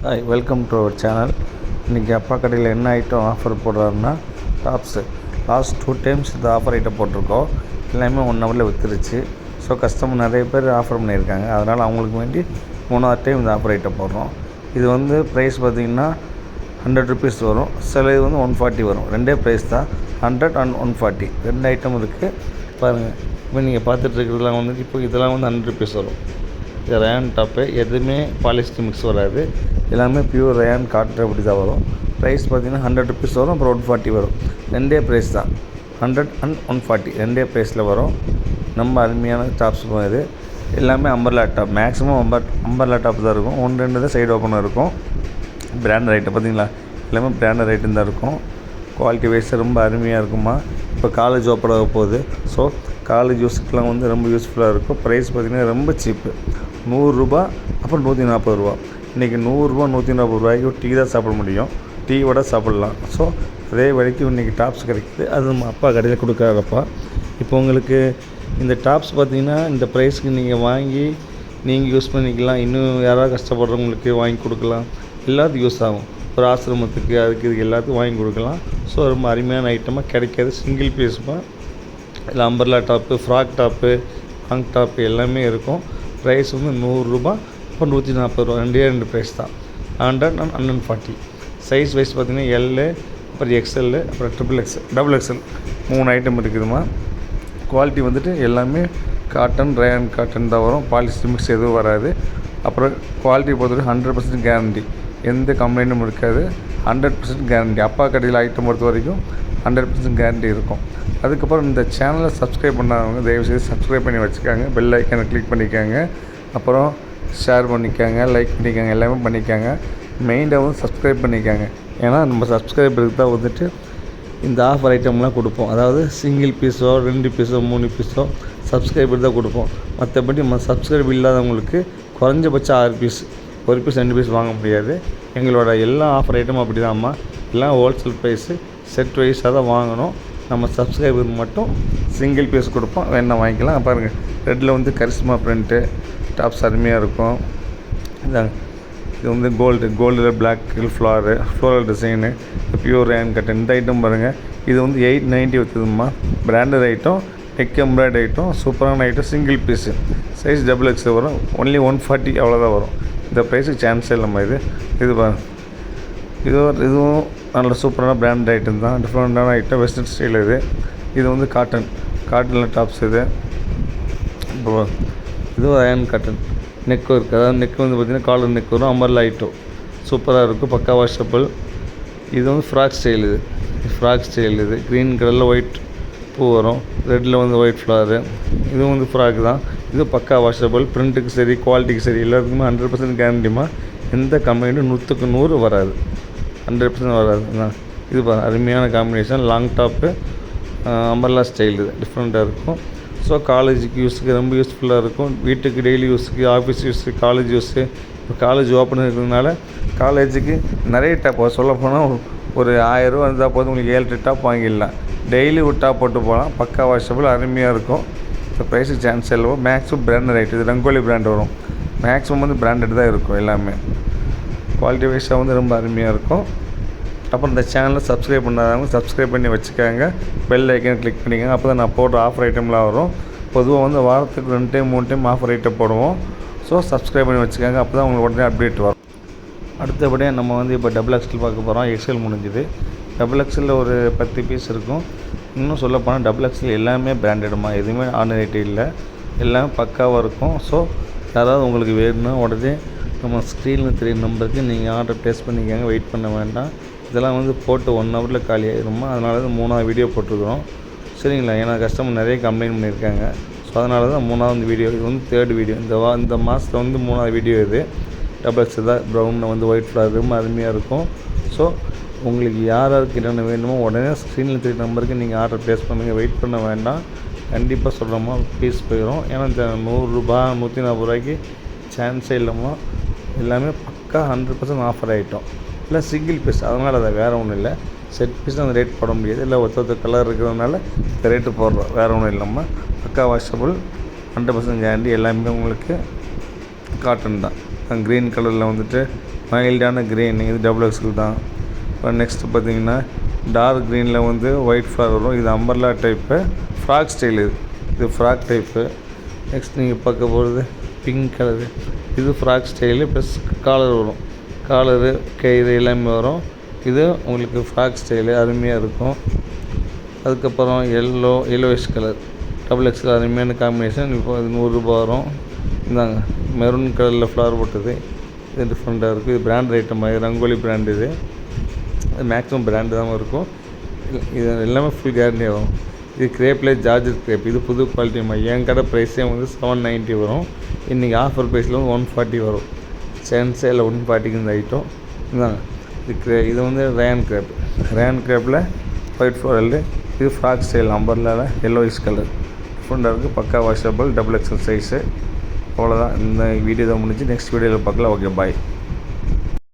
Hi, welcome to our channel. இன்றைக்கி அப்பா கடையில் என்ன ஐட்டம் ஆஃபர் போடுறாருன்னா டாப்ஸு. லாஸ்ட் 2 டைம்ஸ் இந்த ஆஃபர் ஐட்டம் போட்டிருக்கோம். எல்லாமே 1 ஹவரில் விற்றுருச்சு. ஸோ கஸ்டமர் நிறைய பேர் ஆஃபர் பண்ணியிருக்காங்க. அதனால் அவங்களுக்கு வேண்டி 3வது டைம் இந்த ஆஃபர் ஐட்டம் போடுறோம். இது வந்து ப்ரைஸ் பார்த்திங்கன்னா 100 ருபீஸ் வரும். சில இது வந்து 140 வரும். ரெண்டே ப்ரைஸ் தான், 100 and 140 2 ஐட்டம் இருக்குது. பாருங்கள், இப்போ நீங்கள் பார்த்துட்ருக்கிறதுலாம் வந்து இப்போ இதெல்லாம் வந்து 100 ருபீஸ் வரும். இது ரயான் டாப்பு, எதுவுமே பாலிஸ்டர் மிக்ஸ் வராது. எல்லாமே பியூர் ரயான் காட்டன் அப்படி தான் வரும். ப்ரைஸ் பார்த்திங்கன்னா 100 ருபீஸ் வரும், அப்புறம் 140 வரும். ரெண்டே ப்ரைஸ் தான், 100 and 140 ரெண்டே ப்ரைஸில் வரும். ரொம்ப அருமையான டாப்ஸ் இது. எல்லாமே umbrella top, maximum umbrella top தான் இருக்கும். 1-2 தான் சைடு ஓப்பனாக இருக்கும். பிராண்டட் ஐட்டம் பார்த்திங்களா, எல்லாமே பிராண்டட் ஐட்டம் தான் இருக்கும். குவாலிட்டி வைஸ் ரொம்ப அருமையாக இருக்குமா. இப்போ காலேஜ் ஓப்பன் ஆக போகுது. ஸோ காலேஜ் யூஸுக்கெலாம் வந்து ரொம்ப யூஸ்ஃபுல்லாக இருக்கும். ப்ரைஸ் பார்த்திங்கன்னா ரொம்ப சீப்பு, 100 ரூபா, அப்புறம் 140 ரூபா. இன்றைக்கி 100 ரூபா 140 ரூபாய்க்கு டீ தான் சாப்பிட முடியும், டீயோட சாப்பிட்லாம். ஸோ அதே வரைக்கும் இன்றைக்கி டாப்ஸ் கிடைக்குது. அது நம்ம அப்பா கடையில் கொடுக்குறாரப்பா. இப்போ உங்களுக்கு இந்த டாப்ஸ் பார்த்திங்கன்னா இந்த ப்ரைஸ்க்கு நீங்கள் வாங்கி நீங்கள் யூஸ் பண்ணிக்கலாம். இன்னும் யாராவது கஷ்டப்படுறவங்களுக்கு வாங்கி கொடுக்கலாம். எல்லாத்துக்கும் யூஸ் ஆகும். ஒரு ஆசிரமத்துக்கு அதுக்கு இதுக்கு எல்லாத்துக்கும் வாங்கி கொடுக்கலாம். ஸோ ரொம்ப அருமையான ஐட்டமாக கிடைக்காது. சிங்கிள் பீஸுமா இல்லை umbrella top, frock top, long top எல்லாமே இருக்கும். ப்ரைஸ் வந்து 100 ரூபா, இப்போ 140 ரூபா. ரெண்டு ப்ரைஸ் தான், 100 and 140. சைஸ் வைஸ் பார்த்திங்கன்னா எல்லு, அப்புறம் எக்ஸ்எல்லு, அப்புறம் டபுள் எக்ஸ்எல் 3 ஐட்டம் இருக்குதுமா. குவாலிட்டி வந்துட்டு எல்லாமே காட்டன், ரயான் காட்டன் தான் வரும். பாலிஸ்டர் மிக்ஸ் எதுவும் வராது. அப்புறம் குவாலிட்டி பொறுத்தவரை 100% கேரண்டி, எந்த கம்ப்ளைண்ட்டும் இருக்காது. 100% கேரண்டி. அப்பா கடையில் ஐட்டம் பொறுத்த வரைக்கும் 100% கேரண்டி இருக்கும். அதுக்கப்புறம் இந்த சேனலை சப்ஸ்கிரைப் பண்ணாதவங்க தயவுசெய்து சப்ஸ்கிரைப் பண்ணி வச்சுக்காங்க. பெல் ஐக்கனை கிளிக் பண்ணிக்காங்க, அப்புறம் ஷேர் பண்ணிக்காங்க, லைக் பண்ணிக்காங்க, எல்லாமே பண்ணிக்காங்க. மெயினாக வந்து சப்ஸ்கிரைப் பண்ணிக்காங்க. ஏன்னா நம்ம சப்ஸ்கிரைபருக்கு தான் வந்துட்டு இந்த ஆஃபர் ஐட்டம்லாம் கொடுப்போம். அதாவது சிங்கிள் பீஸோ 2 பீஸோ 3 பீஸோ சப்ஸ்கிரைபர் தான் கொடுப்போம். மற்றபடி நம்ம சப்ஸ்கிரைப் இல்லாதவங்களுக்கு குறைஞ்சபட்சம் 6 பீஸ், 1 பீஸ் 2 பீஸ் வாங்க முடியாது. எங்களோட எல்லா ஆஃபர் ஐட்டமும் அப்படி தான்மா. எல்லாம் ஹோல்சேல் ப்ரைஸு, செட் வைஸாக தான் வாங்கணும். நம்ம சப்ஸ்கிரைபர் மட்டும் சிங்கிள் பீஸ் கொடுப்போம், வேணா வாங்கிக்கலாம். பாருங்கள், ரெட்டில் வந்து கரிஸ்மா பிரிண்ட்டு டாப்ஸ் அருமையாக இருக்கும். இதாங்க, இது வந்து கோல்டில் black floral design, pure rayon cotton. இந்த ஐட்டம் பாருங்கள், இது வந்து 890 விற்றுதுமா. Branded item, neck embroidery item, சூப்பரான item. Single piece, size double X வரும். ஒன்லி 140 அவ்வளோதான் வரும். இந்த ப்ரைஸுக்கு சான்ஸே இல்லைம்மா. இது பாருங்கள், இதுவும் நல்ல சூப்பரான பிராண்டட் ஐட்டம் தான். டிஃப்ரெண்ட்டான ஐட்டம், வெஸ்டர்ன் ஸ்டைல். இது வந்து காட்டனில் டாப்ஸ். இப்போ இதுவும் ரயான் காட்டன். நெக் ஒர்க், அதாவது நெக் வந்து பார்த்திங்கன்னா காலர் நெக் வரும். அம்பர்லா ஐட்டம் சூப்பராக இருக்கும், பக்கா வாஷபிள். இது வந்து ஃப்ராக் ஸ்டைல். இது க்ரீன் கலரில் ஒயிட் பூ வரும், ரெட்டில் வந்து ஒயிட் ஃப்ளவரு. இதுவும் வந்து ஃப்ராக் தான். இது பக்கா வாஷபிள். பிரிண்ட்டுக்கு சரி, குவாலிட்டிக்கு சரி, எல்லாத்துக்குமே 100% கேரண்டிமா. எந்த கம்ப்ளைண்ட்டும் 100க்கு 100 வராது, 100% வராது. இது அருமையான combination. Long top, umbrella style. இது டிஃப்ரெண்ட்டாக இருக்கும். ஸோ காலேஜுக்கு யூஸுக்கு ரொம்ப யூஸ்ஃபுல்லாக இருக்கும். வீட்டுக்கு டெய்லி யூஸுக்கு, ஆஃபீஸ் யூஸுக்கு, காலேஜ் யூஸு. இப்போ காலேஜ் ஓப்பன் இருக்கிறதுனால காலேஜுக்கு நிறைய டாப், சொல்லப்போனால் ஒரு 1000 ரூபா இருந்தால் போதும், உங்களுக்கு 7-8 டாப் வாங்கிடலாம். டெய்லி ஒரு டாப் போட்டு போகலாம். பக்கா வாஷபிள், அருமையாக இருக்கும். இப்போ ப்ரைஸுக்கு சான்ஸ் இல்லவோ. Maximum branded item. இது ரங்கோலி பிராண்ட் வரும். மேக்ஸிமம் வந்து பிராண்டட் தான் இருக்கும் எல்லாமே. குவாலிட்டி வைஸாக வந்து ரொம்ப அருமையாக இருக்கும். அப்புறம் இந்த சேனலை சப்ஸ்கிரைப் பண்ணாதவங்க சப்ஸ்கிரைப் பண்ணி வச்சுக்காங்க. பெல் ஐக்கன் கிளிக் பண்ணிக்கோங்க. அப்போ தான் நான் போடுற ஆஃபர் ஐட்டம்லாம் வரும். பொதுவாக வந்து வாரத்துக்கு 2 டைம் 3 டைம் ஆஃபர் ஐட்டம் போடுவோம். ஸோ சப்ஸ்கிரைப் பண்ணி வச்சுக்காங்க. அப்போ தான் உங்களுக்கு உடனே அப்டேட் வரும். அடுத்தபடியாக நம்ம வந்து இப்போ டபுள் எக்ஸ்எல் பார்க்க போகிறோம். எக்ஸ்எல் முடிஞ்சுது. டபுள் எக்ஸ்எல்லில் ஒரு 10 பீஸ் இருக்கும். இன்னும் சொல்லப்போனால் டபுள் எக்ஸ்எல் எல்லாமே பிராண்டடுமா, எதுவுமே ஆர்டினரி இல்லை, எல்லாமே பக்காவாக இருக்கும். ஸோ யாராவது உங்களுக்கு வேணும்னா உடனே நம்ம ஸ்க்ரீனில் தெரிய நம்பருக்கு நீங்கள் ஆர்டர் ப்ளேஸ் பண்ணிக்கோங்க. வெயிட் பண்ண வேண்டாம். இதெல்லாம் வந்து போட்டு 1 ஹவரில் காலி ஆகிடுமா. அதனால தான் 3வது வீடியோ போட்டிருக்கிறோம். சரிங்களா, ஏன்னா கஸ்டமர் நிறைய கம்ப்ளைண்ட் பண்ணியிருக்காங்க. ஸோ அதனால தான் 3வது வீடியோ. இது வந்து 3rd வீடியோ. இந்த மாதத்தில் வந்து 3வது வீடியோ. இது டபுள் எக்ஸ் தான். ப்ரௌனில் வந்து ஒயிட் ஃப்ளவர் ரொம்ப அருமையாக இருக்கும். ஸோ உங்களுக்கு யாருக்கு என்னென்ன வேணுமோ உடனே ஸ்க்ரீனில் தெரிய நம்பருக்கு நீங்கள் ஆர்டர் ப்ளேஸ் பண்ணுங்கள். வெயிட் பண்ண வேண்டாம். கண்டிப்பாக சொல்கிறோமா, பீஸ் போயிடும். ஏன்னா இந்த 100 ரூபா 140 ரூபாய்க்கு சான்ஸே இல்லைம்மா. எல்லாமே பக்கா 100% ஆஃபர் ஐட்டம். இல்லை சிங்கிள் பீஸ், அதனால் அதை வேறு ஒன்றும் இல்லை. செட் பீஸ் அந்த ரேட் போட முடியாது. இல்லை ஒருத்தர் கலர் இருக்கிறதுனால இந்த ரேட்டு போடுறோம், வேறு ஒன்றும் இல்லாமல். பக்கா வாஷபிள், 100% கேரண்டி. எல்லாமே உங்களுக்கு காட்டன் தான். க்ரீன் கலரில் வந்துட்டு மைல்டான க்ரீன், இது டபுள் எக்ஸல் தான். இப்போ நெக்ஸ்ட்டு பார்த்தீங்கன்னா டார்க் க்ரீனில் வந்து ஒயிட் ஃப்ளார் வரும். இது அம்பர்லா டைப்பு, ஃப்ராக் ஸ்டைல். இது ஃப்ராக் டைப்பு. நெக்ஸ்ட் நீங்கள் பார்க்க போகிறது பிங்க் கலரு. இது ஃப்ராக் ஸ்டைலு ப்ளஸ் காலர் வரும். காலரு கயிறு எல்லாமே வரும். இது உங்களுக்கு ஃப்ராக் ஸ்டைலு அருமையாக இருக்கும். அதுக்கப்புறம் எல்லோயிஷ் கலர் டபுள் எக்ஸல் அருமையான காம்பினேஷன். இப்போ அது ₹100 வரும். இந்தாங்க மெரூன் கலரில் ஃப்ளவர் போட்டது. இது டிஃப்ரெண்ட்டாக இருக்குது. இது பிராண்ட் ஐட்டம், ரங்கோலி பிராண்ட். இது மேக்ஸிமம் பிராண்டு தான் இருக்கும். இது எல்லாமே ஃபுல் கேரண்டி ஆகும். இது கிரேப்பில் ஜார்ஜட் கிரேப். இது புது குவாலிட்டி. என் கடை ப்ரைஸே வந்து 790 வரும். இன்றைக்கி ஆஃபர் ப்ரைஸில் வந்து 140 வரும். சான்ஸே இல்லை 140க்கு இந்த ஐட்டம். இந்தாங்க இது வந்து ரேன் கிரேப்பில் ஒயிட் ஃப்ளோரல். இது ஃப்ராக் ஸ்டைல் அம்பர்லாவில் எல்லோயிஷ் கலர் டிஃப்ரெண்ட்டாக இருக்குது. பக்கா வாஷபிள் டபுள் எக்ஸல் சைஸு. அவ்வளோதான். இந்த வீடியோ தான் முடிஞ்சு. நெக்ஸ்ட் வீடியோவில் பார்க்கலாம். ஓகே, பாய்.